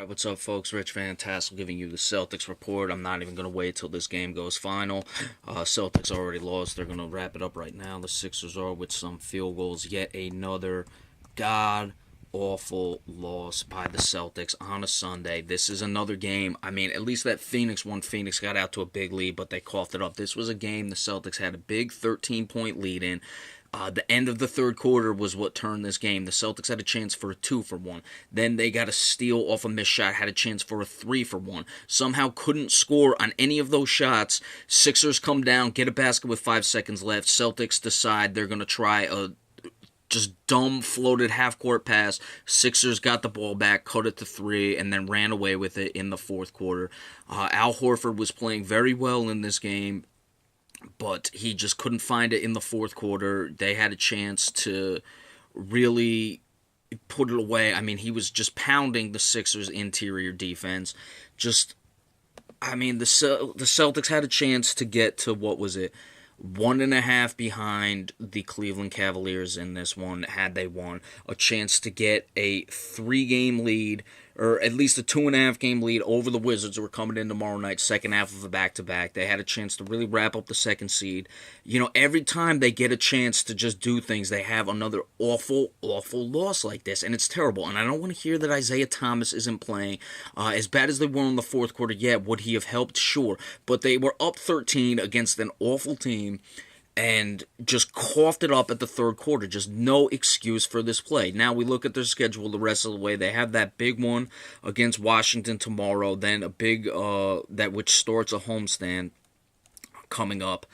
Alright, what's up, folks? Rich Fantastic giving you the Celtics report. I'm not even going to wait till this game goes final. Celtics already lost. They're going to wrap it up right now. The Sixers are with some field goals. Yet another god awful loss by the Celtics on a Sunday. This is another game. I mean, at least that Phoenix one, Phoenix got out to a big lead, but they coughed it up. This was a game the Celtics had a big 13-point lead in. The end of the third quarter was what turned this game. The Celtics had a chance for a 2-for-1. Then they got a steal off a missed shot, had a chance for a 3-for-1. Somehow couldn't score on any of those shots. Sixers come down, get a basket with 5 seconds left. Celtics decide they're going to try a just dumb floated half-court pass. Sixers got the ball back, cut it to 3, and then ran away with it in the fourth quarter. Al Horford was playing very well in this game, but he just couldn't find it in the fourth quarter. They had a chance to really put it away. I mean, he was just pounding the Sixers' interior defense. The Celtics had a chance to get to, what was it, 1.5 behind the Cleveland Cavaliers in this one, had they won. A chance to get a 3-game lead, or at least a 2.5-game lead over the Wizards, who are coming in tomorrow night, second half of a back-to-back. They had a chance to really wrap up the second seed. You know, every time they get a chance to just do things, they have another awful, awful loss like this, and it's terrible. And I don't want to hear that Isaiah Thomas isn't playing. As bad as they were in the fourth quarter, yeah, would he have helped? Sure. But they were up 13 against an awful team and just coughed it up at the third quarter. Just no excuse for this play. Now we look at their schedule the rest of the way. They have that big one against Washington tomorrow, then a big, that which starts a homestand coming up.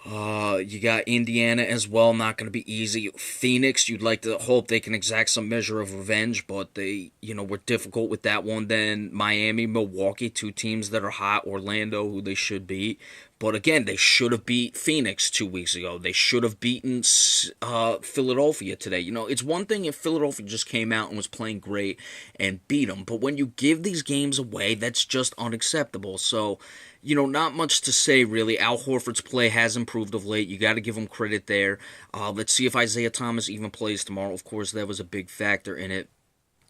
You got Indiana as well, not going to be easy. Phoenix, you'd like to hope they can exact some measure of revenge, but they, were difficult with that one. Then Miami, Milwaukee, two teams that are hot. Orlando, who they should beat. But again, they should have beat Phoenix 2 weeks ago. They should have beaten Philadelphia today. It's one thing if Philadelphia just came out and was playing great and beat them. But when you give these games away, that's just unacceptable. So, not much to say, really. Al Horford's play has improved of late. You got to give him credit there. Let's see if Isaiah Thomas even plays tomorrow. Of course, that was a big factor in it.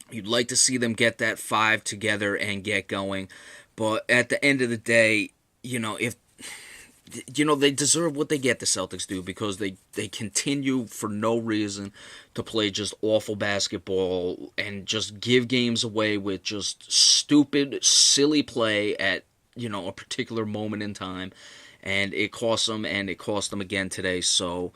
You'd like to see them get that 5 together and get going. But at the end of the day, if they deserve what they get, the Celtics do, because they continue for no reason to play just awful basketball and just give games away with just stupid, silly play at, a particular moment in time. And it cost them, and it cost them again today. So,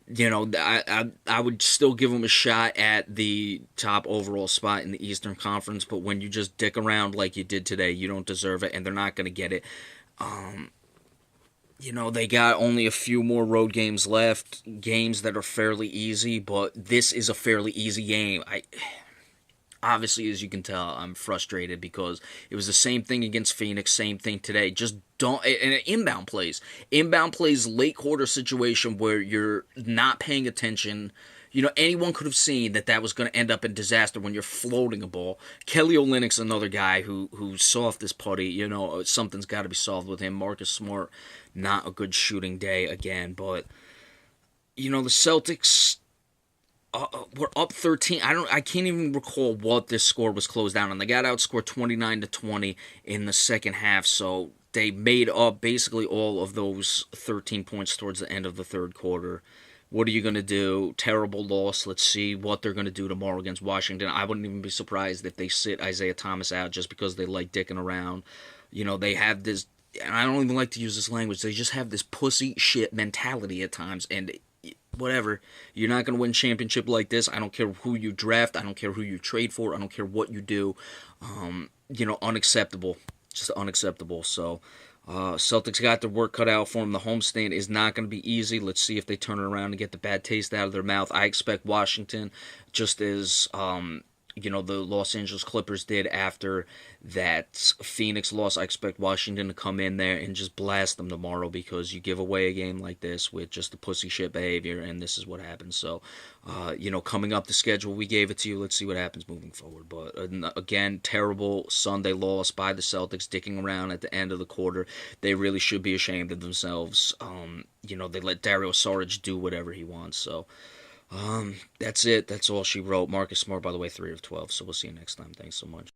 I would still give them a shot at the top overall spot in the Eastern Conference, but when you just dick around like you did today, you don't deserve it, and they're not going to get it. They got only a few more road games left, games that are fairly easy, but this is a fairly easy game. Obviously, as you can tell, I'm frustrated because it was the same thing against Phoenix, same thing today. Just don't, and inbound plays, late quarter situation where you're not paying attention. Anyone could have seen that was going to end up in disaster when you're floating a ball. Kelly Olynyk's another guy who's soft as putty. Something's got to be solved with him. Marcus Smart, not a good shooting day again. But, the Celtics were up 13. I can't even recall what this score was closed down on. They got outscored 29-20 in the second half, so they made up basically all of those 13 points towards the end of the third quarter. What are you going to do? Terrible loss. Let's see what they're going to do tomorrow against Washington. I wouldn't even be surprised if they sit Isaiah Thomas out just because they like dicking around. They have this, and I don't even like to use this language, they just have this pussy shit mentality at times, and whatever. You're not going to win a championship like this. I don't care who you draft. I don't care who you trade for. I don't care what you do. Unacceptable. Just unacceptable. So, Celtics got their work cut out for them. The homestand is not going to be easy. Let's see if they turn it around and get the bad taste out of their mouth. I expect Washington, just as the Los Angeles Clippers did after that Phoenix loss. I expect Washington to come in there and just blast them tomorrow, because you give away a game like this with just the pussy shit behavior, and this is what happens. So, coming up the schedule, we gave it to you. Let's see what happens moving forward. But again, terrible Sunday loss by the Celtics, dicking around at the end of the quarter. They really should be ashamed of themselves. They let Dario Saric do whatever he wants. So, That's it. That's all she wrote. Marcus Smart, by the way, 3 of 12. So we'll see you next time. Thanks so much.